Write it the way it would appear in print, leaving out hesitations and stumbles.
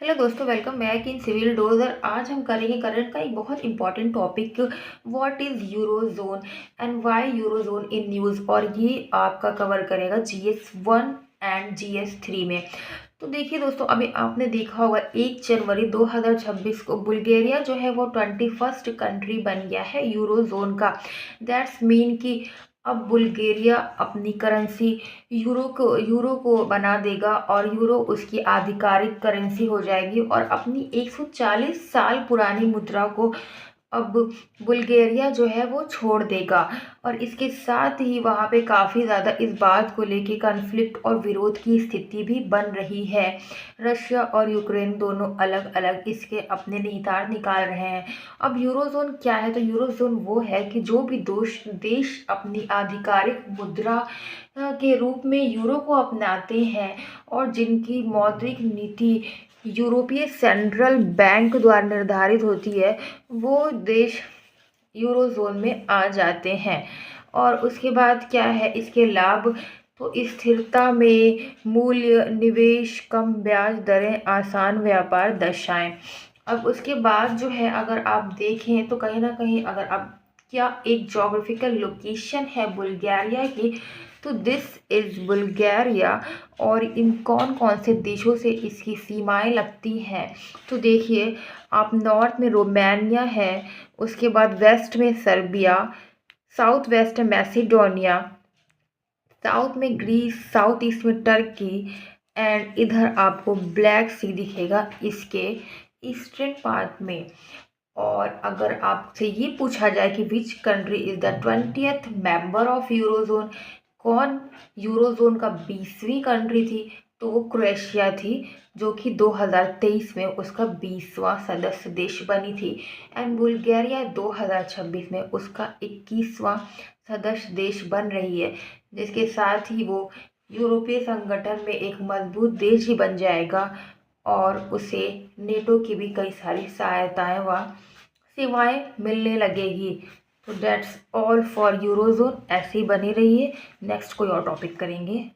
Hello दोस्तों, welcome back in civil dozer. आज हम करेंगे करंट का एक बहुत important topic, what is eurozone and why eurozone in news. और ये आपका कवर करेगा GS 1 एंड GS 3 में। तो देखिए दोस्तों, अभी आपने देखा होगा 1 जनवरी 2026 को बुल्गारिया जो है वो 21st कंट्री बन गया है यूरोजोन का। दैट्स मीन कि अब बुल्गारिया अपनी करेंसी यूरो को बना देगा और यूरो उसकी आधिकारिक करेंसी हो जाएगी और अपनी 140 साल पुरानी मुद्रा को अब बुल्गारिया जो है वो छोड़ देगा। और इसके साथ ही वहाँ पे काफ़ी ज़्यादा इस बात को लेके कॉन्फ्लिक्ट और विरोध की स्थिति भी बन रही है। रशिया और यूक्रेन दोनों अलग अलग इसके अपने निहितार्थ निकाल रहे हैं। अब यूरोजोन क्या है? तो यूरोजोन वो है कि जो भी देश अपनी आधिकारिक मुद्रा के रूप में यूरो को अपनाते हैं और जिनकी मौद्रिक नीति यूरोपीय सेंट्रल बैंक द्वारा निर्धारित होती है, वो देश यूरोजोन में आ जाते हैं। और उसके बाद क्या है इसके लाभ? तो स्थिरता में मूल्य निवेश, कम ब्याज दरें, आसान व्यापार दशाएं। अब उसके बाद जो है अगर आप देखें तो कहीं ना कहीं अगर आप क्या एक जोग्राफिकल लोकेशन है बुल्गारिया की, तो दिस इज़ बुल्गारिया। और इन कौन कौन से देशों से इसकी सीमाएं लगती हैं? तो देखिए, आप नॉर्थ में रोमानिया है, उसके बाद वेस्ट में सर्बिया, साउथ वेस्ट में मैसिडोनिया, साउथ में ग्रीस, साउथ ईस्ट में टर्की एंड इधर आपको ब्लैक सी दिखेगा इसके ईस्टर्न पार्ट में। और अगर आपसे ये पूछा जाए कि which country is the 20th member of eurozone, कौन यूरोजोन का 20वीं कंट्री थी, तो वो क्रोएशिया थी, जो कि 2023 में उसका 20वां सदस्य देश बनी थी। एंड बुल्गारिया 2026 में उसका 21वां सदस्य देश बन रही है, जिसके साथ ही वो यूरोपीय संगठन में एक मजबूत देश ही बन जाएगा और उसे नेटो की भी कई सारी सहायताएं व सेवाएं मिलने लगेगी। तो दैट्स ऑल फॉर यूरोजोन। ऐसे ही बनी रहिए, नेक्स्ट कोई और टॉपिक करेंगे।